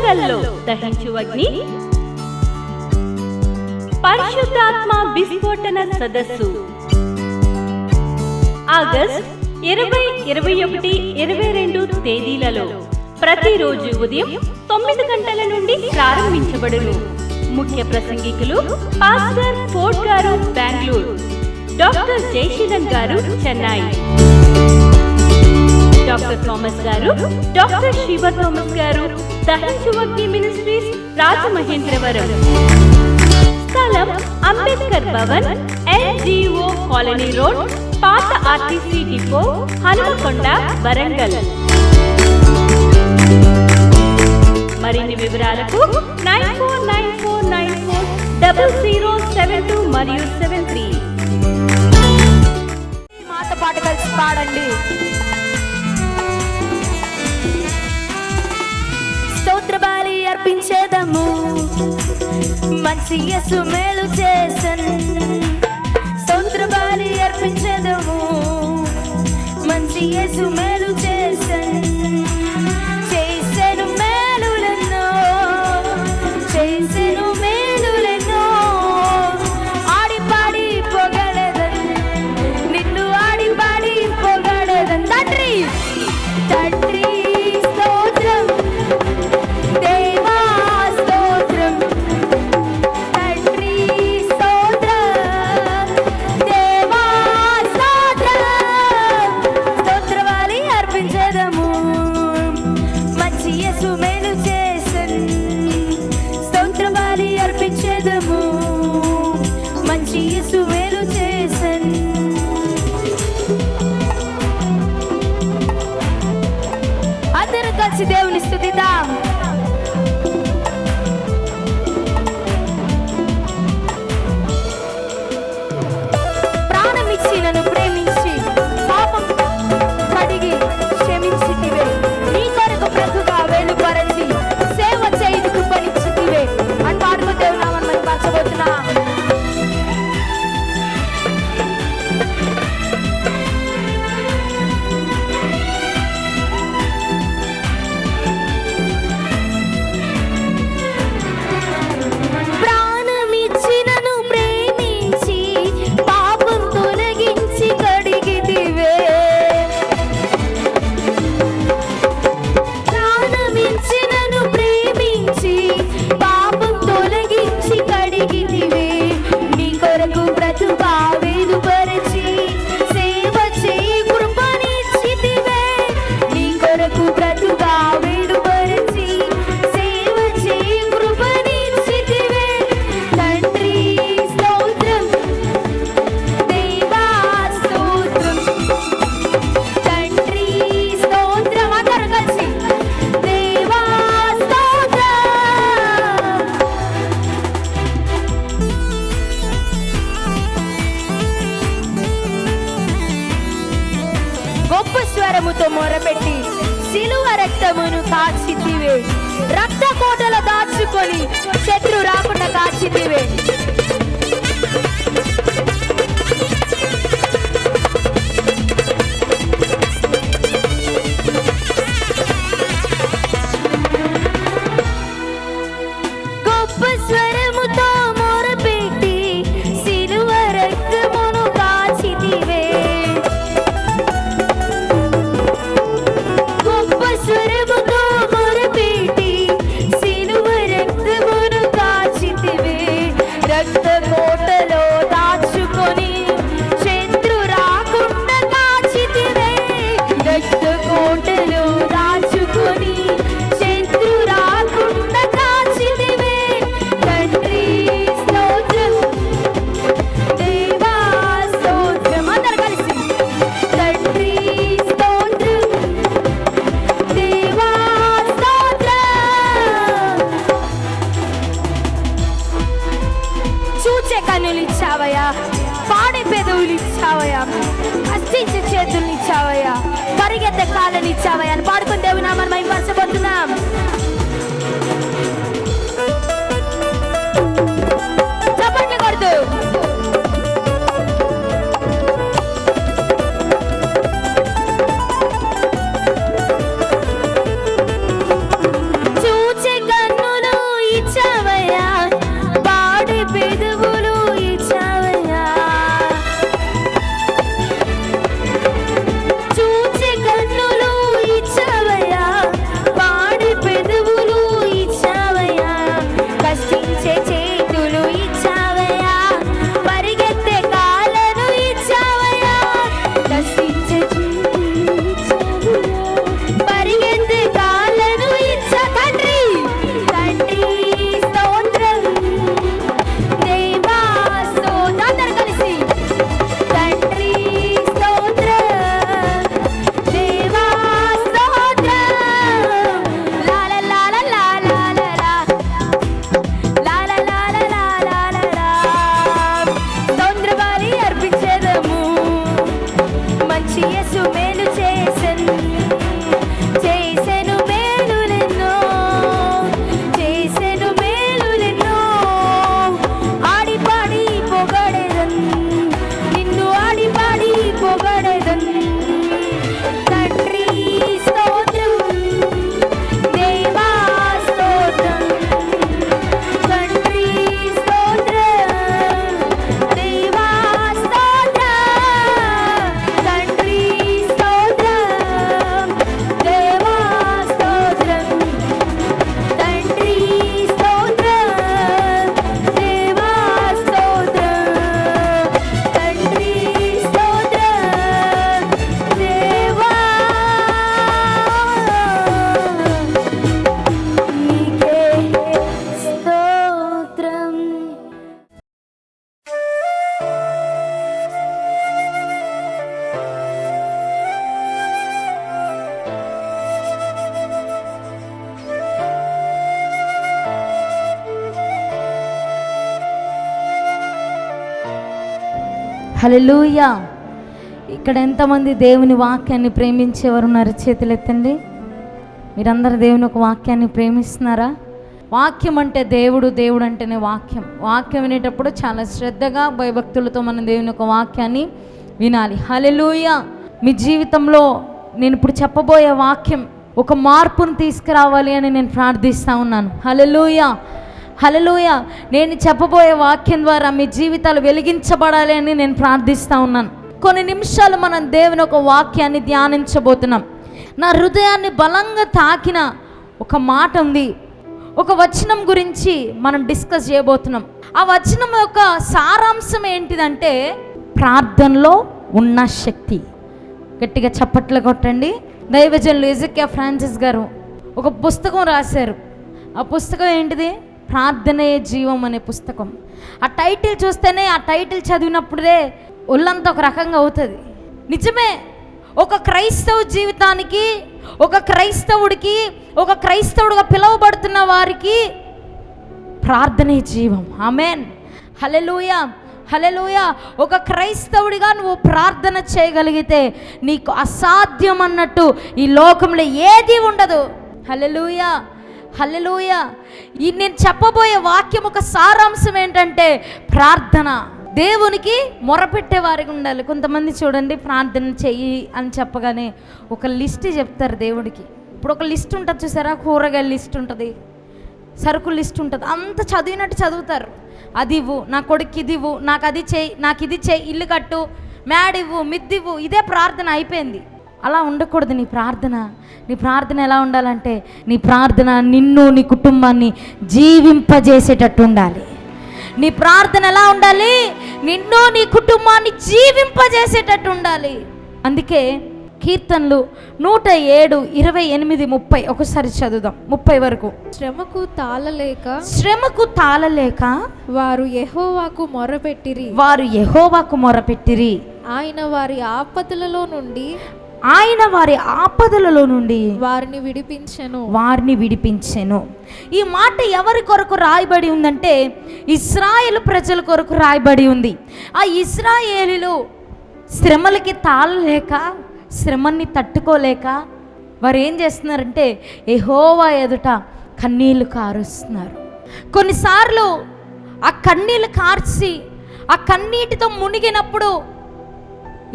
వరంగల్లో దహించు అగ్ని, పరిశుద్ధాత్మ విస్ఫోటన సదస్సు ఆగస్ట్ 20, 21, 22 తేదీలలో ప్రతిరోజు ఉదయం 9 గంటల నుండి ప్రారంభించబడును. ముఖ్య ప్రసంగికులు పాస్టర్ ఫోర్డ్ గారు బెంగళూరు, డాక్టర్ జయశీలన్ గారు చెన్నై, డాక్టర్ థామస్ గారు, డాక్టర్ శివ థామస్ గారు దహించు అగ్ని మినిస్ట్రీస్ రాజమహేంద్రవరం. స్థలం Ambedkar Bhavan, LGO colony road, పాత RTC డిపో, హనుమకొండ, వరంగల్. మరిన్ని వివరాలకు 9494940072 మరియు 73. మాతో పాటు కలిసి పాడండి. స్తోత్ర బలి అర్పించేదము, మంచి యేసు మేలు చేసెను. స్తోత్ర బలి అర్పించేదము, మంచి యేసు మేలు చేసెను. చేసెను మేలులెన్నో, చేసెను మేలులెన్నో. ఆడి పాడి పొగడెదను, నిన్ను ఆడి పాడి పొగడెదను. తండ్రి తండ్రి స్తోత్రం, దేవా స్తోత్రం. తండ్రి స్తోత్రం, దేవా స్తోత్రం. స్తోత్ర బలి అర్పించేదము, మంచి యేసు మేలు చేసెను. స్తోత్ర బలి అర్పించేదము, మంచి యేసు మేలు చేసెను. అందరూ కలిసి దేవుని స్తుతిద్దాం. ప్రాణమిచ్చి నన్ను ప్రేమించి పాపం కడిగి క్షమించితివే. నీ కొరకు బ్రతుగా వేలుపరచి సేవ చేయుటకు కృపనిచ్చితివే అని పాడుతూ దేవుని నామమును మహిమపరచబోతున్నాం. ప్రాణమిచ్చి నన్ను ప్రేమించి పాపం తొలగించి కడిగితివే. ప్రాణమిచ్చి నన్ను ప్రేమించి పాపం తొలగించి కడిగితివే. నీ కొరకు బ్రతుకా వేలుపరచి సేవ చేయి కృపనిచ్చితివే. నీ కొరకు బ్రతుకా వేలుపరచి సేవ చేయి కృపనిచ్చితివే. తండ్రి స్తోత్రం, దేవా స్తోత్రం. తండ్రి స్తోత్రం, అందరూ కలిసి దేవా స్తోత్రం. గొప్ప స్వరముతో మొరపెట్టి సిలువ రక్తమును కాచితివే. రక్త కోటలో దాచుకొని శత్రు రాకుండా కాచితివే. గొప్ప స్వరముతో మొరపెట్టి సిలువ రక్తమును కాచితివే. గొప్ప స్వరముతో మొరపెట్టి సిలువ రక్తమును కాచితివే. రక్త కోటలో దాచుకొని శత్రు రాకుండా కాచితివే. రక్త కోటలో దాచుకొని శత్రు రాకుండా కాచితివే. తండ్రి స్తోత్రం, దేవా స్తోత్రం. అందరూ కలిసి తండ్రి స్తోత్రం, దేవా స్తోత్రం. చూచే కన్నులు ఇచ్చావయ్యా, పాడే పెదవులు ఇచ్చావయ్యా, హస్తించే చేతులు ఇచ్చావయ్యా, పరిగెత్తే కాళ్ళని ఇచ్చావయ్యా అని పాడుకుని దేవుని నామమును మహిమపరచబోతున్నాం. చప్పట్లు కొడుతూ చూచే హల్లెలూయా. ఇక్కడ ఎంతమంది దేవుని వాక్యాన్ని ప్రేమించేవారు ఉన్నారు? చేతులు ఎత్తండి. మీరందరూ దేవుని ఒక వాక్యాన్ని ప్రేమిస్తున్నారా? వాక్యం అంటే దేవుడు, దేవుడు అంటేనే వాక్యం. వాక్యం వినేటప్పుడు చాలా శ్రద్ధగా భయభక్తులతో మనం దేవుని ఒక వాక్యాన్ని వినాలి. హల్లెలూయా. మీ జీవితంలో నేను ఇప్పుడు చెప్పబోయే వాక్యం ఒక మార్పును తీసుకురావాలి అని నేను ప్రార్థిస్తూ ఉన్నాను. హల్లెలూయా, హల్లెలూయా. నేను చెప్పబోయే వాక్యం ద్వారా మీ జీవితాలు వెలిగించబడాలి అని నేను ప్రార్థిస్తూ ఉన్నాను. కొన్ని నిమిషాలు మనం దేవుని ఒక వాక్యాన్ని ధ్యానించబోతున్నాం. నా హృదయాన్ని బలంగా తాకిన ఒక మాట ఉంది. ఒక వచనం గురించి మనం డిస్కస్ చేయబోతున్నాం. ఆ వచనం యొక్క సారాంశం ఏంటిదంటే ప్రార్థనలో ఉన్న శక్తి. గట్టిగా చప్పట్లు కొట్టండి. దైవజనులు ఎజెకియా ఫ్రాన్సిస్ గారు ఒక పుస్తకం రాశారు. ఆ పుస్తకం ఏంటిది? ప్రార్థనే జీవం అనే పుస్తకం. ఆ టైటిల్ చూస్తేనే, ఆ టైటిల్ చదివినప్పుడే ఒళ్ళంతా ఒక రకంగా అవుతుంది. నిజమే, ఒక క్రైస్తవ జీవితానికి, ఒక క్రైస్తవుడికి, ఒక క్రైస్తవుడిగా పిలువబడుతున్న వారికి ప్రార్థనే జీవం. ఆమేన్, హల్లెలూయా, హల్లెలూయా. ఒక క్రైస్తవుడిగా నువ్వు ప్రార్థన చేయగలిగితే నీకు అసాధ్యం అన్నట్టు ఈ లోకంలో ఏది ఉండదు. హల్లెలూయా, హల్లెలూయా. ఈ నేను చెప్పబోయే వాక్యం ఒక సారాంశం ఏంటంటే ప్రార్థన. దేవునికి మొరపెట్టే వారికి ఉండాలి. కొంతమంది చూడండి, ప్రార్థన చెయ్యి అని చెప్పగానే ఒక లిస్ట్ చెప్తారు దేవుడికి. ఇప్పుడు ఒక లిస్ట్ ఉంటుంది చూసారా? కూరగాయల లిస్ట్ ఉంటుంది, సరుకుల లిస్ట్ ఉంటుంది. అంత చదివినట్టు చదువుతారు. అది ఇవ్వు, నా కొడుకు ఇది ఇవ్వు, నాకు అది చెయ్యి, నాకు ఇది చెయ్యి, ఇల్లు కట్టు, మ్యాడ్ ఇవ్వు, మిద్దివ్వు, ఇదే ప్రార్థన అయిపోయింది. అలా ఉండకూడదు నీ ప్రార్థన. నీ ప్రార్థన ఎలా ఉండాలంటే నీ ప్రార్థన నిన్ను, నీ కుటుంబాన్ని జీవింపజేసేటట్టు ఉండాలి. నీ ప్రార్థన ఎలా ఉండాలి? నిన్ను, నీ కుటుంబాన్ని జీవింపజేసేటట్టు ఉండాలి. అందుకే కీర్తనలు 107, 28, 30 ఒకసారి చదువుదాం. 30 వరకు. శ్రమకు తాళలేక వారు యెహోవాకు మొరపెట్టిరి. ఆయన వారి ఆపదలలో నుండి వారిని విడిపించెను. ఈ మాట ఎవరి కొరకు రాయబడి ఉందంటే ఇశ్రాయేలు ప్రజల కొరకు రాయబడి ఉంది. ఆ ఇశ్రాయేలీలు శ్రమలకి తాళలేక, శ్రమని తట్టుకోలేక వారు ఏం చేస్తున్నారంటే యెహోవా ఎదుట కన్నీళ్లు కారుస్తున్నారు. కొన్నిసార్లు ఆ కన్నీళ్లు కార్చి ఆ కన్నీటితో మునిగినప్పుడు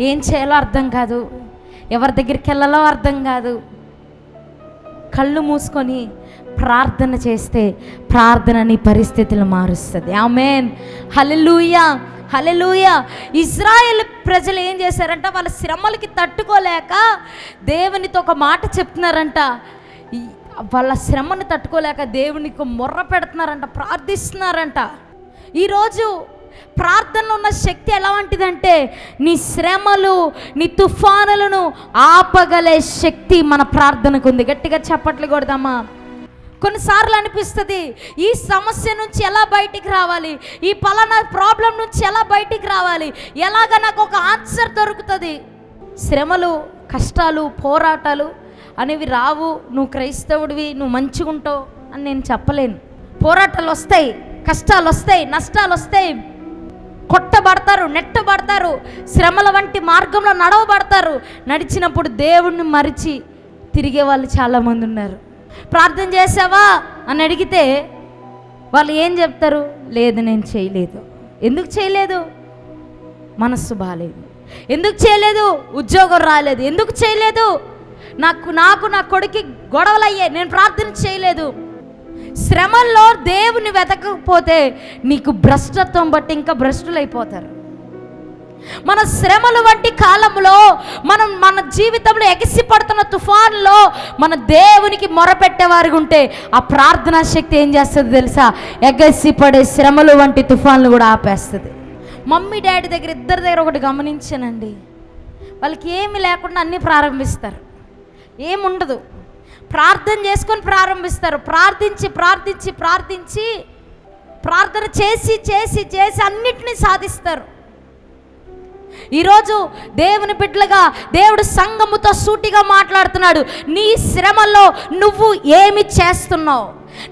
ఏం చేయాలో అర్థం కాదు, ఎవరి దగ్గరికి వెళ్ళాలో అర్థం కాదు. కళ్ళు మూసుకొని ప్రార్థన చేస్తే ప్రార్థన నీ పరిస్థితులు మారుస్తుంది. ఆమేన్, హల్లెలూయా, హల్లెలూయా. ఇశ్రాయేల్ ప్రజలు ఏం చేశారంట? వాళ్ళ శ్రమలకి తట్టుకోలేక దేవునితో ఒక మాట చెప్తున్నారంట. వాళ్ళ శ్రమని తట్టుకోలేక దేవునికి మొర్ర పెడుతున్నారంట, ప్రార్థిస్తున్నారంట. ఈరోజు ప్రార్థనలో ఉన్న శక్తి ఎలాంటిదంటే నీ శ్రమలు, నీ తుఫానులను ఆపగలే శక్తి మన ప్రార్థనకు ఉంది. గట్టిగా చప్పట్లు కొడదామా? కొన్నిసార్లు అనిపిస్తుంది ఈ సమస్య నుంచి ఎలా బయటికి రావాలి, ఈ పలానా ప్రాబ్లం నుంచి ఎలా బయటికి రావాలి, ఎలాగ నాకు ఒక ఆన్సర్ దొరుకుతుంది. శ్రమలు, కష్టాలు, పోరాటాలు అనేవి రావు. నువ్వు క్రైస్తవుడివి, నువ్వు మంచిగా ఉంటావు అని నేను చెప్పలేను. పోరాటాలు వస్తాయి, కష్టాలు వస్తాయి, నష్టాలు వస్తాయి, కొట్టబడతారు, నెట్టబడతారు, శ్రమల వంటి మార్గంలో నడవబడతారు. నడిచినప్పుడు దేవుణ్ణి మరిచి తిరిగే వాళ్ళు చాలామంది ఉన్నారు. ప్రార్థన చేసావా అని అడిగితే వాళ్ళు ఏం చెప్తారు? లేదు, నేను చేయలేదు. ఎందుకు చేయలేదు? మనస్సు బాగాలేదు. ఎందుకు చేయలేదు? ఉద్యోగం రాలేదు. ఎందుకు చేయలేదు? నాకు నా కొడుకు గొడవలు అయ్యాయి, నేను ప్రార్థన చేయలేదు. శ్రమల్లో దేవుని వెతకకపోతే నీకు భ్రష్టత్వం బట్టి ఇంకా భ్రష్టులైపోతారు. మన శ్రమల వంటి కాలంలో మన జీవితంలో ఎగసి పడుతున్న తుఫాన్లో మన దేవునికి మొరపెట్టేవారికి ఉంటే ఆ ప్రార్థనా శక్తి ఏం చేస్తుంది తెలుసా? ఎగసి పడే శ్రమలు వంటి తుఫాన్లు కూడా ఆపేస్తుంది. మమ్మీ డాడీ దగ్గర, ఇద్దరి దగ్గర ఒకటి గమనించానండి, వాళ్ళకి ఏమి లేకుండా అన్నీ ప్రారంభిస్తారు, ఏముండదు, ప్రార్థన చేసుకొని ప్రారంభిస్తారు. ప్రార్థించి ప్రార్థించి ప్రార్థించి ప్రార్థన చేసి చేసి చేసి అన్నిటినీ సాధిస్తారు. ఈరోజు దేవుని బిడ్డలుగా దేవుడు సంఘముతో సూటిగా మాట్లాడుతున్నాడు. నీ శ్రమలో నువ్వు ఏమి చేస్తున్నావు?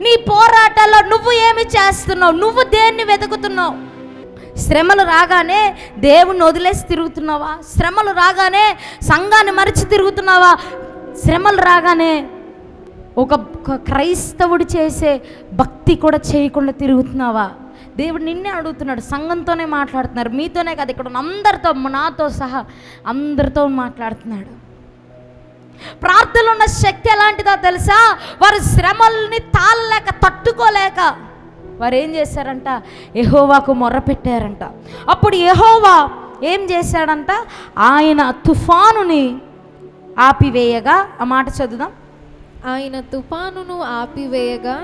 నీ పోరాటాల్లో నువ్వు ఏమి చేస్తున్నావు? నువ్వు దేన్ని వెతుకుతున్నావు? శ్రమలు రాగానే దేవుణ్ణి వదిలేసి తిరుగుతున్నావా? శ్రమలు రాగానే సంఘాన్ని మరిచి తిరుగుతున్నావా? శ్రమలు రాగానే ఒక క్రైస్తవుడు చేసే భక్తి కూడా చేయకుండా తిరుగుతున్నావా? దేవుడు నిన్నే అడుగుతున్నాడు. సంఘంతోనే మాట్లాడుతున్నారు, మీతోనే కాదు, ఇక్కడ ఉన్న అందరితో, నాతో సహా అందరితో మాట్లాడుతున్నాడు. ప్రార్థనలో ఉన్న శక్తి ఎలాంటిదో తెలుసా? వారు శ్రమల్ని తాళలేక, తట్టుకోలేక వారు ఏం చేశారంట? యెహోవాకు మొర్రపెట్టారంట. అప్పుడు యెహోవా ఏం చేశాడంట? ఆయన తుఫానుని ఆపివేయగా, ఆ మాట చదువుదాం. ఆయన తుఫానును ఆపివేయగా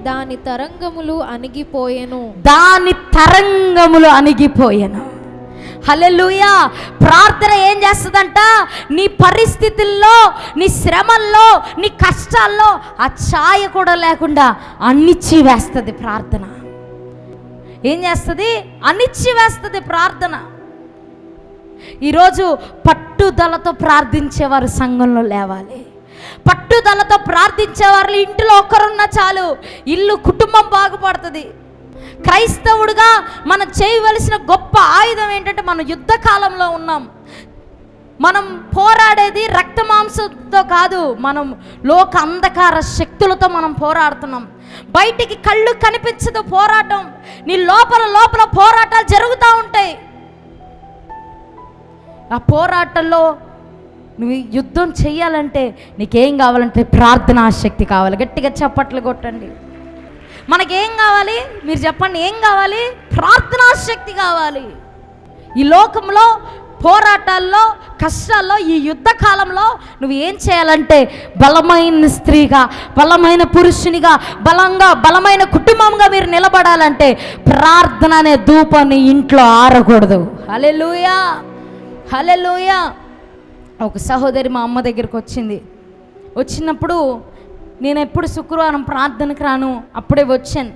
దాని తరంగములు అణిగిపోయెను. దాని తరంగములు అణిగిపోయెను. హల్లెలూయా. ప్రార్థన ఏం చేస్తుందంట? నీ పరిస్థితుల్లో, నీ శ్రమల్లో, నీ కష్టాల్లో ఆ ఛాయ కూడా లేకుండా అణిచి వేస్తుంది ప్రార్థన. ఏం చేస్తుంది? అణిచి వేస్తుంది ప్రార్థన. ఈరోజు పట్టుదలతో ప్రార్థించేవారు సంఘంలో లేవాలి. పట్టుదలతో ప్రార్థించేవారు ఇంటిలో ఒక్కరున్నా చాలు, ఇల్లు, కుటుంబం బాగుపడుతుంది. క్రైస్తవుడుగా మనం చేయవలసిన గొప్ప ఆయుధం ఏంటంటే, మనం యుద్ధ కాలంలో ఉన్నాం. మనం పోరాడేది రక్త మాంసంతో కాదు, మనం లోక అంధకార శక్తులతో మనం పోరాడుతున్నాం. బయటికి కళ్ళు కనిపించదు పోరాటం, నీ లోపల లోపల పోరాటాలు జరుగుతూ ఉంటాయి. ఆ పోరాటంలో నువ్వు యుద్ధం చెయ్యాలంటే నీకేం కావాలంటే ప్రార్థనా శక్తి కావాలి. గట్టిగా చప్పట్లు కొట్టండి. మనకేం కావాలి? మీరు చెప్పండి, ఏం కావాలి? ప్రార్థనా శక్తి కావాలి. ఈ లోకంలో పోరాటాల్లో, కష్టాల్లో, ఈ యుద్ధ కాలంలో నువ్వు ఏం చేయాలంటే, బలమైన స్త్రీగా, బలమైన పురుషునిగా, బలమైన కుటుంబంగా మీరు నిలబడాలంటే ప్రార్థన అనే ధూపాన్ని ఇంట్లో ఆరకూడదు. హల్లెలూయా, హల్లెలూయా. ఒక సహోదరి మా అమ్మ దగ్గరికి వచ్చినప్పుడు నేను ఎప్పుడు శుక్రవారం ప్రార్థనకు రాను, అప్పుడే వచ్చాను.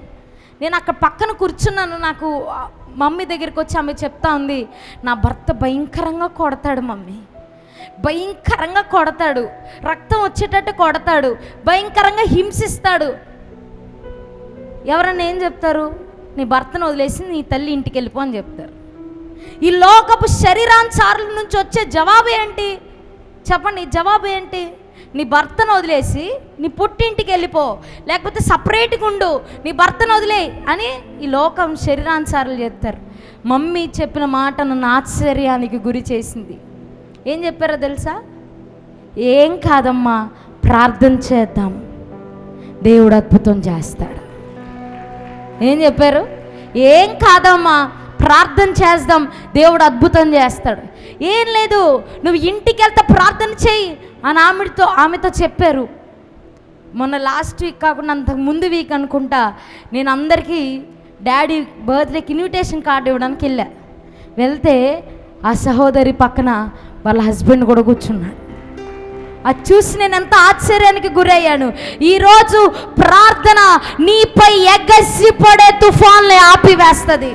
నేను అక్కడ పక్కన కూర్చున్నాను. నాకు మమ్మీ దగ్గరికి వచ్చి ఆమె చెప్తా ఉంది, నా భర్త భయంకరంగా కొడతాడు మమ్మీ, భయంకరంగా కొడతాడు, రక్తం వచ్చేటట్టు కొడతాడు, భయంకరంగా హింసిస్తాడు. ఎవరన్నా ఏం చెప్తారు? నీ భర్తను వదిలేసి నీ తల్లి ఇంటికి వెళ్ళిపో అని చెప్తారు. ఈ లోకపు శరీరానుసారుల నుంచి వచ్చే జవాబు ఏంటి చెప్పండి? జవాబు ఏంటి? నీ భర్తను వదిలేసి నీ పుట్టింటికి వెళ్ళిపో, లేకపోతే సపరేట్గా ఉండు, నీ భర్తను వదిలే అని ఈ లోకం శరీరానుసారులు చెప్తారు. మమ్మీ చెప్పిన మాట నన్ను ఆశ్చర్యానికి గురి చేసింది. ఏం చెప్పారో తెలుసా? ఏం కాదమ్మా, ప్రార్థన చేద్దాం, దేవుడు అద్భుతం చేస్తాడు. ఏం చెప్పారు? ఏం కాదమ్మా, ప్రార్థన చేద్దాం, దేవుడు అద్భుతం చేస్తాడు. ఏం లేదు, నువ్వు ఇంటికి వెళ్తే ప్రార్థన చేయి అని ఆమెతో చెప్పారు. మొన్న లాస్ట్ వీక్ కాకుండా అంతకు ముందు వీక్ అనుకుంటా, నేను అందరికీ డాడీ బర్త్డేకి ఇన్విటేషన్ కార్డు ఇవ్వడానికి వెళ్తే ఆ సహోదరి పక్కన వాళ్ళ హస్బెండ్ కూడా కూర్చున్నాడు. అది చూసి నేను ఎంత ఆశ్చర్యానికి గురయ్యాను. ఈరోజు ప్రార్థన నీపై ఎగసిపడే తుఫాన్లే ఆపివేస్తుంది.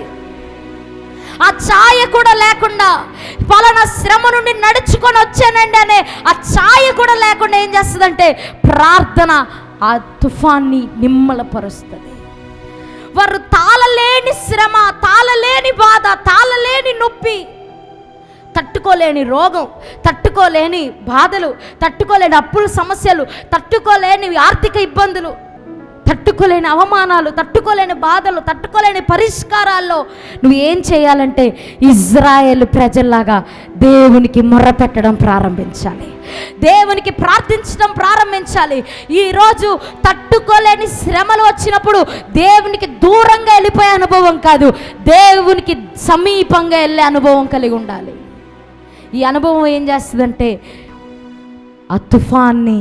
ఆ ఛాయ కూడా లేకుండా, పలానా శ్రమ నుండి నడుచుకొని వచ్చానండి అనే ఆ ఛాయ కూడా లేకుండా ఏం చేస్తుందంటే ప్రార్థన ఆ తుఫాన్ని నిమ్మలపరుస్తుంది. వారు తాళలేని శ్రమ, తాళలేని బాధ, తాళలేని నొప్పి, తట్టుకోలేని రోగం, తట్టుకోలేని బాధలు, తట్టుకోలేని అప్పుల సమస్యలు, తట్టుకోలేని ఆర్థిక ఇబ్బందులు, తట్టుకోలేని అవమానాలు, తట్టుకోలేని బాధలు, తట్టుకోలేని పరిష్కారాల్లో నువ్వు ఏం చేయాలంటే ఇజ్రాయేల్ ప్రజల్లాగా దేవునికి మొర్రపెట్టడం ప్రారంభించాలి, దేవునికి ప్రార్థించడం ప్రారంభించాలి. ఈరోజు తట్టుకోలేని శ్రమలు వచ్చినప్పుడు దేవునికి దూరంగా వెళ్ళిపోయే అనుభవం కాదు, దేవునికి సమీపంగా వెళ్ళే అనుభవం కలిగి ఉండాలి. ఈ అనుభవం ఏం చేస్తుందంటే ఆ తుఫాన్ని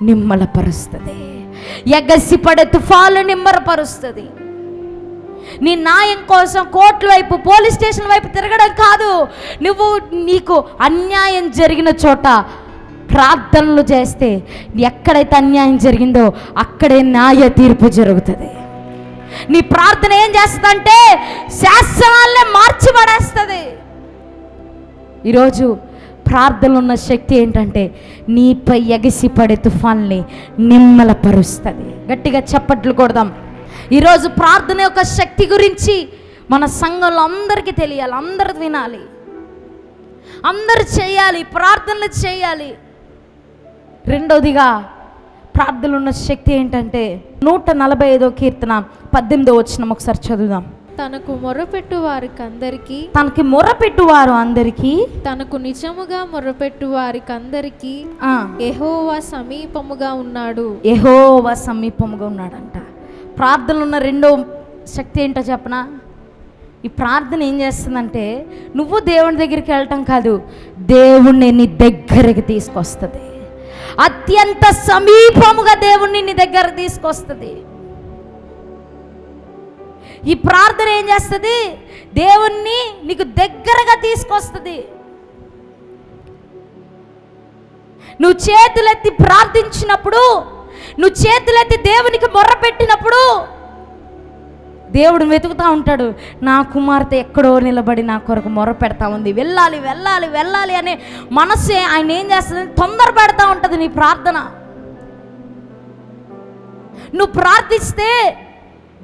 నిమ్మలపరుస్తుంది, ఎగసిపడే తుఫాలు నిమ్మరపరుస్తుంది. నీ న్యాయం కోసం కోర్టుల వైపు, పోలీస్ స్టేషన్ వైపు తిరగడం కాదు, నీకు అన్యాయం జరిగిన చోట ప్రార్థనలు చేస్తే ఎక్కడైతే అన్యాయం జరిగిందో అక్కడే న్యాయ తీర్పు జరుగుతుంది. నీ ప్రార్థన ఏం చేస్తుందంటే శాసనాలనే మార్చి పడేస్తుంది. ఈరోజు ప్రార్థనలో ఉన్న శక్తి ఏంటంటే నీపై ఎగసిపడే తుఫాన్ని నిమ్మలపరుస్తుంది. గట్టిగా చప్పట్లు కొడదాం. ఈరోజు ప్రార్థన యొక్క శక్తి గురించి మన సంఘంలో అందరికీ తెలియాలి, అందరు వినాలి, అందరు చేయాలి, ప్రార్థనలు చేయాలి. రెండోదిగా ప్రార్థనలు ఉన్న శక్తి ఏంటంటే 145వ కీర్తన 18వ వచనం ఒకసారి చదువుదాం. తనకు మొరపెట్టు వారికందరికీ, తనకి మొరపెట్టు వారు అందరికీ, తనకు నిజముగా మొరపెట్టు వారికందరికీ యెహోవా సమీపముగా ఉన్నాడు. యెహోవా సమీపముగా ఉన్నాడంట. ప్రార్థనలు ఉన్న రెండో శక్తి ఏంటో చెప్పనా? ఈ ప్రార్థన ఏం చేస్తుందంటే నువ్వు దేవుని దగ్గరికి వెళ్ళటం కాదు, దేవుణ్ణి నీ దగ్గరికి తీసుకొస్తుంది. అత్యంత సమీపముగా దేవుణ్ణి నీ దగ్గర తీసుకొస్తుంది. ఈ ప్రార్థన ఏం చేస్తుంది? దేవుణ్ణి నీకు దగ్గరగా తీసుకొస్తుంది. నువ్వు చేతులెత్తి ప్రార్థించినప్పుడు, నువ్వు చేతులెత్తి దేవునికి మొర్ర పెట్టినప్పుడు దేవుడు వెతుకుతూ ఉంటాడు. నా కుమార్తె ఎక్కడో నిలబడి నా కొరకు మొర పెడతా ఉంది, వెళ్ళాలి వెళ్ళాలి వెళ్ళాలి అనే మనసే ఆయన ఏం చేస్తుంది? తొందర పెడతా ఉంటుంది నీ ప్రార్థన. నువ్వు ప్రార్థిస్తే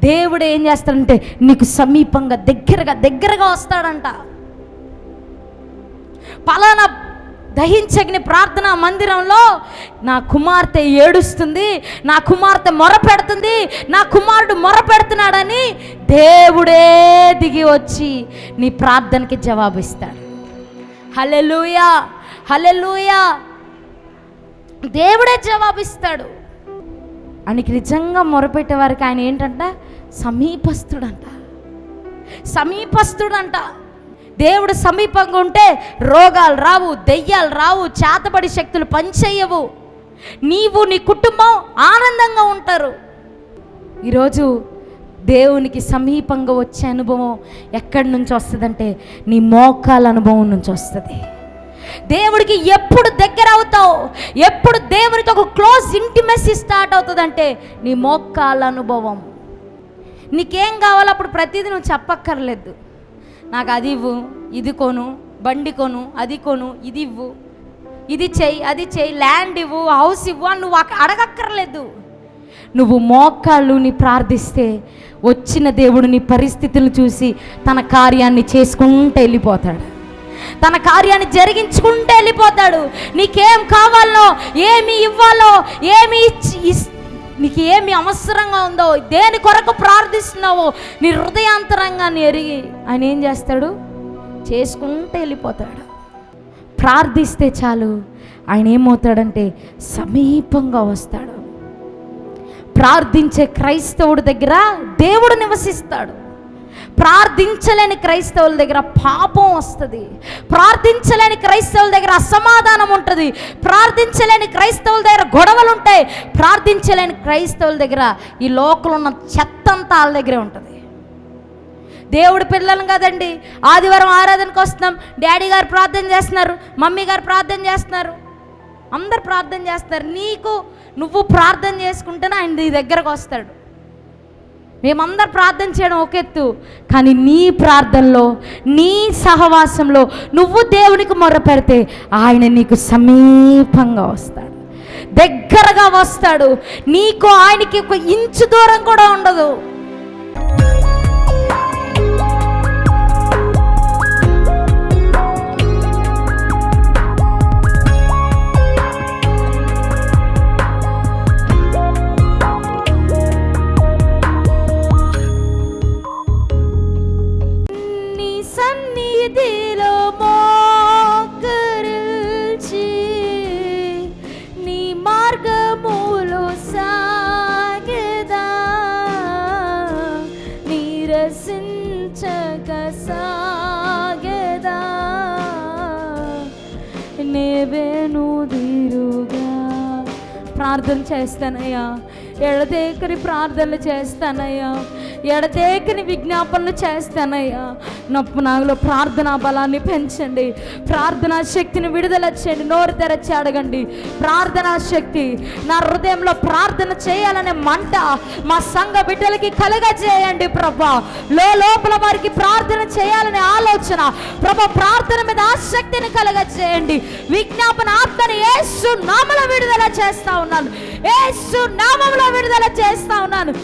దేవుడు ఏం చేస్తాడంటే నీకు సమీపంగా దగ్గరగా వస్తాడంట. పలానా దహించగిన ప్రార్థన మందిరంలో నా కుమార్తె ఏడుస్తుంది, నా కుమార్తె మొర పెడుతుంది, నా కుమారుడు మొర పెడుతున్నాడని దేవుడే దిగి వచ్చి నీ ప్రార్థనకి జవాబిస్తాడు. హల్లెలూయా, హల్లెలూయా. దేవుడే జవాబిస్తాడు. ఆయనకి నిజంగా మొరపెట్టే వారికి ఆయన ఏంటంట? సమీపస్తుడంట, సమీపస్తుడంట. దేవుడు సమీపంగా ఉంటే రోగాలు రావు, దెయ్యాలు రావు, చేతబడి శక్తులు పనిచేయవు. నీవు నీ కుటుంబం ఆనందంగా ఉంటారు. ఈరోజు దేవునికి సమీపంగా వచ్చే అనుభవం ఎక్కడి నుంచి వస్తుందంటే నీ మోకాల అనుభవం నుంచి వస్తుంది. దేవుడికి ఎప్పుడు దగ్గర అవుతావు, ఎప్పుడు దేవునితో ఒక క్లోజ్ ఇంటిమెసీ స్టార్ట్ అవుతుందంటే నీ మోకాల అనుభవం. నీకేం కావాలో అప్పుడు ప్రతిదీ నువ్వు చెప్పక్కర్లేదు. నాకు అది ఇవ్వు, ఇది కొను, బండి కొను, అది కొను, ఇది ఇవ్వు, ఇది చెయ్యి, అది చెయ్యి, ల్యాండ్ ఇవ్వు, హౌస్ ఇవ్వు అని నువ్వు అడగక్కర్లేదు. నువ్వు మోకాళ్ళు నీ ప్రార్థిస్తే వచ్చిన దేవుడు నీ పరిస్థితులను చూసి తన కార్యాన్ని చేసుకుంటూ వెళ్ళిపోతాడు, తన కార్యాన్ని జరిగించుకుంటూ వెళ్ళిపోతాడు. నీకేం కావాలో, ఏమి ఇవ్వాలో, నీకు ఏమి అవసరంగా ఉందో, దేని కొరకు ప్రార్థిస్తున్నావో నీ హృదయాంతరంగాన్ని ఎరిగి ఆయన ఏం చేస్తాడు? చేసుకుంటూ వెళ్ళిపోతాడు. ప్రార్థిస్తే చాలు ఆయన ఏమవుతాడంటే సమీపంగా వస్తాడు. ప్రార్థించే క్రైస్తవుడి దగ్గర దేవుడు నివసిస్తాడు. ప్రార్థించలేని క్రైస్తవుల దగ్గర పాపం వస్తుంది. ప్రార్థించలేని క్రైస్తవుల దగ్గర అసమాధానం ఉంటుంది. ప్రార్థించలేని క్రైస్తవుల దగ్గర గొడవలు ఉంటాయి. ప్రార్థించలేని క్రైస్తవుల దగ్గర ఈ లోకంలో ఉన్న చెత్తంతా వాళ్ళ దగ్గరే ఉంటుంది. దేవుడి పిల్లలు కదండి, ఆదివారం ఆరాధనకు వస్తున్నాం, డాడీ గారు ప్రార్థన చేస్తున్నారు, మమ్మీ గారు ప్రార్థన చేస్తున్నారు, అందరు ప్రార్థన చేస్తారు. నువ్వు ప్రార్థన చేసుకుంటేనే ఆయన నీ దగ్గరకు వస్తాడు. మేమందరు ప్రార్థన చేయడం ఒక ఎత్తు, కానీ నీ ప్రార్థనలో, నీ సహవాసంలో నువ్వు దేవునికి మొర్ర పెడితే ఆయన నీకు సమీపంగా వస్తాడు, దగ్గరగా వస్తాడు. నీకు ఆయనకి ఒక ఇంచు దూరం కూడా ఉండదు. ప్రార్థన చేస్తానయ్యా, ఎడతేకని ప్రార్థనలు చేస్తానయ్యా, ఎడతేకని విజ్ఞాపనలు చేస్తానయ్యా. నాలో ప్రార్థనా బలాన్ని పెంచండి, ప్రార్థనా శక్తిని విడుదల చేయండి. నోరు తెరచి అడగండి. ప్రార్థనా శక్తి నా హృదయంలో ప్రార్థన చేయాలనే మంట మా సంఘ బిడ్డలకి కలుగజేయండి ప్రభా. లోపల వారికి ప్రార్థన చేయాలనే ఆలోచన ప్రభా, ప్రార్థన మీద ఆసక్తిని కలుగజేయండి. విజ్ఞాపన ఆత్మని యేసు నామములో విడుదల చేస్తా ఉన్నాను, యేసు నామములో విడుదల చేస్తా ఉన్నాను.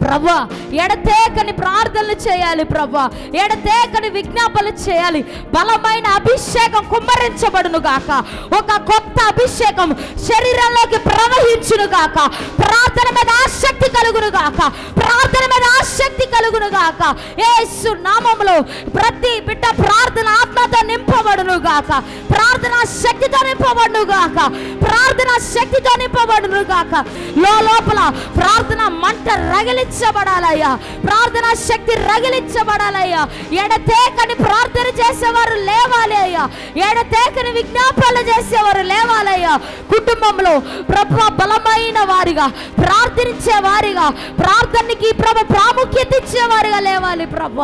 ప్రభా ఎడతేకని ప్రార్థనలు చేయాలి ప్రభా, ఎడతేకని విజ్ఞాపనలు చేయాలి. బలమైన అభిషేకం కుమ్మరించబడును గాక, ఒక కొత్త అభిషేకం శరీరంలోకి ప్రవహించును గాక. ప్రార్థన మీద ఆసక్తి కలుగును గాక, ప్రార్థన మీద ఆసక్తి కలుగును గాక. యేసు నామములో ప్రతి బిడ్డ ప్రార్థన ఆత్మతో నింపబడును గాక, ప్రార్థన శక్తితో నింపబడును గాక, ప్రార్థన శక్తితో నింపబడును గాక. లోపల ప్రార్థన మంట రగిలించబడాలయ్యా, ప్రార్థన శక్తి రగిలించబడాలయ్యా. ఎడతేకని ప్రార్థన చేసేవారు లేవాలి అయ్యా, ఎడతేకని విజ్ఞాపనలు చేసేవారు లేవాలయ్యా. కుటుంబంలో ప్రభు బలమైన వారిగా, ప్రార్థించే వారిగా, ప్రార్థనకి ప్రభు ప్రాముఖ్యత ఇచ్చేవారిగా లేవాలి ప్రభు.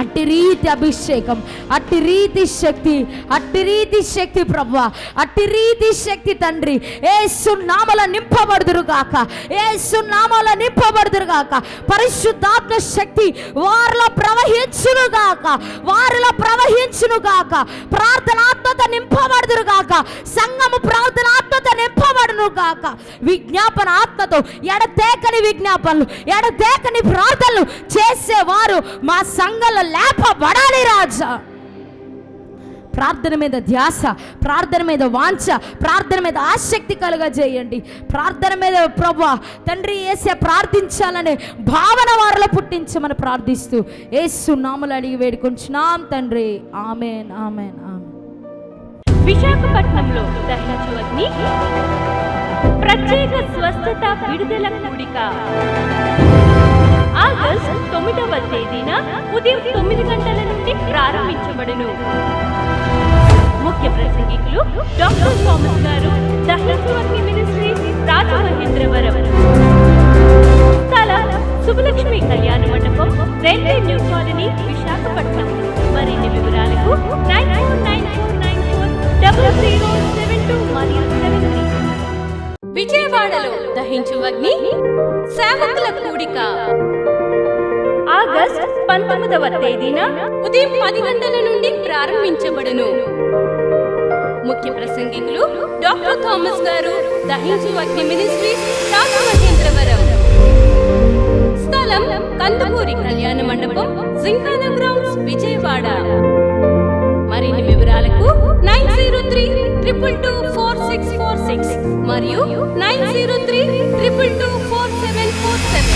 అట్టి రీతి అభిషేకం, అట్టి రీతి శక్తి, అట్టి రీతి శక్తి ప్రభువా, అట్టి రీతి శక్తి తండ్రి యేసు నామములో నింపబడుదురు గాక, యేసు నామములో నింపబడుదురు గాక. పరిశుద్ధాత్మ శక్తి వారిలో ప్రవహించును గాక, వారిలో ప్రవహించును గాక. ప్రార్థనాత్మతో నింపబడుదురు గాక, సంఘము ప్రార్థనాత్మతో నింపబడును గాక. విజ్ఞాపన ఆత్మతో ఎడతేకని విజ్ఞాపనలు, ఎడతేకని ప్రార్థనలు చేసేవారు మా సంఘంలో లేపబడాలి రాజా. ప్రార్థన మీద ధ్యాస, ప్రార్థన మీద వాంఛ, ప్రార్థన మీద ఆసక్తి కలుగజేయండి. ప్రార్థన మీద ప్రభువా తండ్రి యేసే ప్రార్థించాలనే భావన వారిలో పుట్టించమని ప్రార్థిస్తూ యేసు నామములో అడిగి వేడుకొంచున్నాం తండ్రి. ఆమేన్, ఆమేన్, ఆమేన్. విశాఖపట్నంలో దహించు అగ్ని ప్రత్యేక స్వస్థత విడుదల కూడిక ఆగస్టు 9వ తేదీన ఉదయం 9 గంటల నుండి ప్రారంభించబడును. ముఖ్య ప్రసంగికులు డాక్టర్ థామస్ గారు, దహించు అగ్ని మినిస్ట్రీస్, రాజమహేంద్రవరం. స్థలం శుభలక్ష్మి కళ్యాణ మండపం, రైల్వే న్యూ కాలనీ, విశాఖపట్నం. మరిన్ని వివరాలకు 9494940072 మరియు 73. విజయవాడలో దహించు అగ్ని సేవకుల కూడిక ఆగస్టు 19వ తేదీన ఉదయం 10 గంటల నుండి ప్రారంభించబడును. ముఖ్య ప్రసంగికులు డాక్టర్ థామస్ గారు, దహించు అగ్ని మినిస్ట్రీస్, రాజమహేంద్రవరం. స్థలం కందుకూరి కళ్యాణ మండపం, జింకానా గ్రౌండ్స్, విజయవాడ. మరిన్ని వివరాలకు 9032224646 మరియు 9032224747.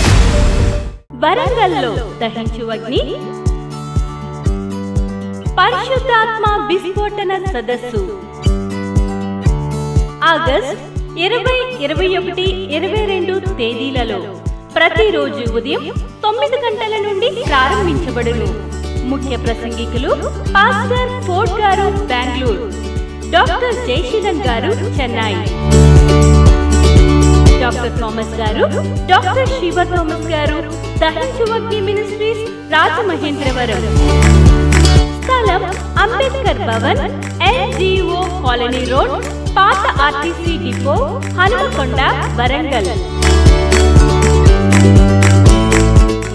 వరంగల్లో దహించు అగ్ని పరిశుద్ధాత్మ విస్ఫోటన సదస్సు ఆగస్టు 20, 21, 22 తేదీలలో ప్రతిరోజు ఉదయం 9 గంటల నుండి ప్రారంభించబడును. ముఖ్య ప్రసంగికులు పాస్టర్ ఫోర్డ్ గారు, బెంగళూరు, డాక్టర్ జయశీలన్ గారు, చెన్నై, డాక్టర్ థామస్ గారు, డాక్టర్ శివ థామస్ గారు, దహించు అగ్ని మినిస్ట్రీస్, రాజమహేంద్రవరం. స్థలం Ambedkar Bhavan, LGO colony road, పాత RTC డిపో, హనుమకొండ, వరంగల్.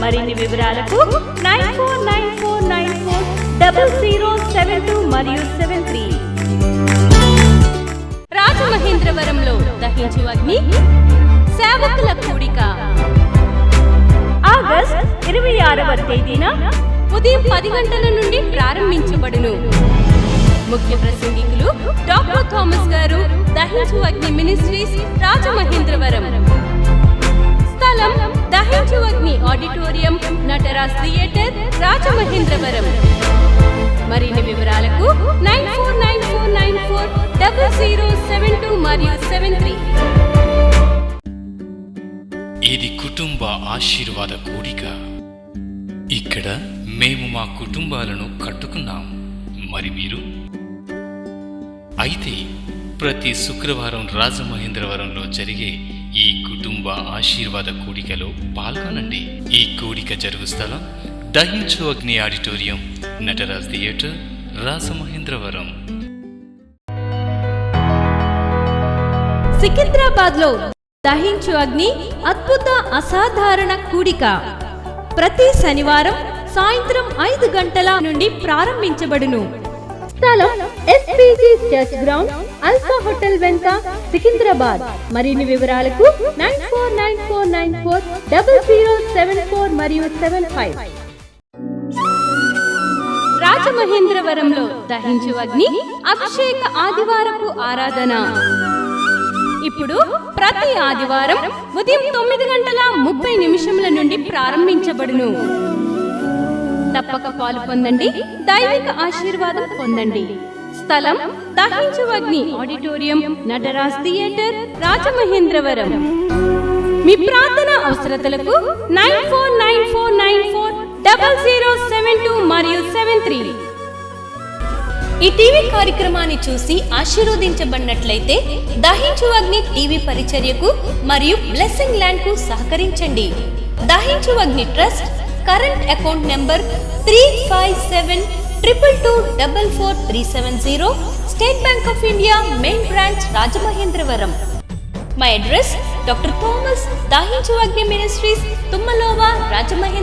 మరిన్ని వివరాలకు 9494940072 మరియు 73. రాజమహేంద్రవరంలో దహించు అగ్ని సేవకుల కూడిక ఆగస్టు 26వ తేదీన ఉదయం 10 గంటల నుండి ప్రారంభించబడును. ముఖ్య ప్రసంగికులు డాక్టర్ థామస్ గారు, దహించు అగ్ని మినిస్ట్రీస్, రాజమహేంద్రవరం. స్థలం దహించు అగ్ని ఆడిటోరియం, నటరాజ్ థియేటర్, రాజమహేంద్రవరం. మరిన్ని వివరాలకు 9494940072 మరియు 73. ఇది కుటుంబ ఆశీర్వాద కూడిక. ఇక్కడ మేము మా కుటుంబాలను కట్టుకున్నాం. మరి మీరు? అయితే ప్రతి శుక్రవారం రాజమహేంద్రవరంలో జరిగే ఈ కుటుంబ ఆశీర్వాద కూడికలో పాల్గొనండి. ఈ కూడిక జరుగు స్థలం దహించు అగ్ని ఆడిటోరియం, నటరాజ్ థియేటర్, రాజమహేంద్రవరం. సికింద్రాబాద్ లో దహించు అగ్ని అద్భుత అసాధారణ కూడిక ప్రతి శనివారం సాయంత్రం 5 గంటల నుండి ప్రారంభించబడును. స్థలం SPG church ground, alpha hotel వెనుక సికింద్రాబాద్. మరిన్ని వివరాలకు 9494940074 మరియు 75. రాజమహేంద్రవరంలో దహించు అగ్ని అభిషేక ఆదివారపు ఆరాధన ఇప్పుడు ప్రతి ఆదివారం ఉదయం 9:30 నుండి ప్రారంభించబడును. తప్పక పాలు పొందండి, దైవిక ఆశీర్వాదం పొందండి. స్థలం దహించు అగ్ని ఆడిటోరియం, నటరాజ్ థియేటర్, రాజమహేంద్రవరం. మీ ప్రార్థన అవసరతలకు 9494940072 మరియు 73. ఈ టీవీ కార్యక్రమాన్ని చూసి ఆశీర్వదించబడినట్లయితే దహించు అగ్ని టీవీ పరిచర్యకు మరియు బ్లెస్సింగ్ ల్యాండ్ కు సహకరించండి. Dahinchu Agni Trust current account number 357222444370, State Bank of India main branch, Rajamahendravaram. My address doctor Thomas Dahinchu Agni Ministries, తుమ్మలోవా, Rajamahendra.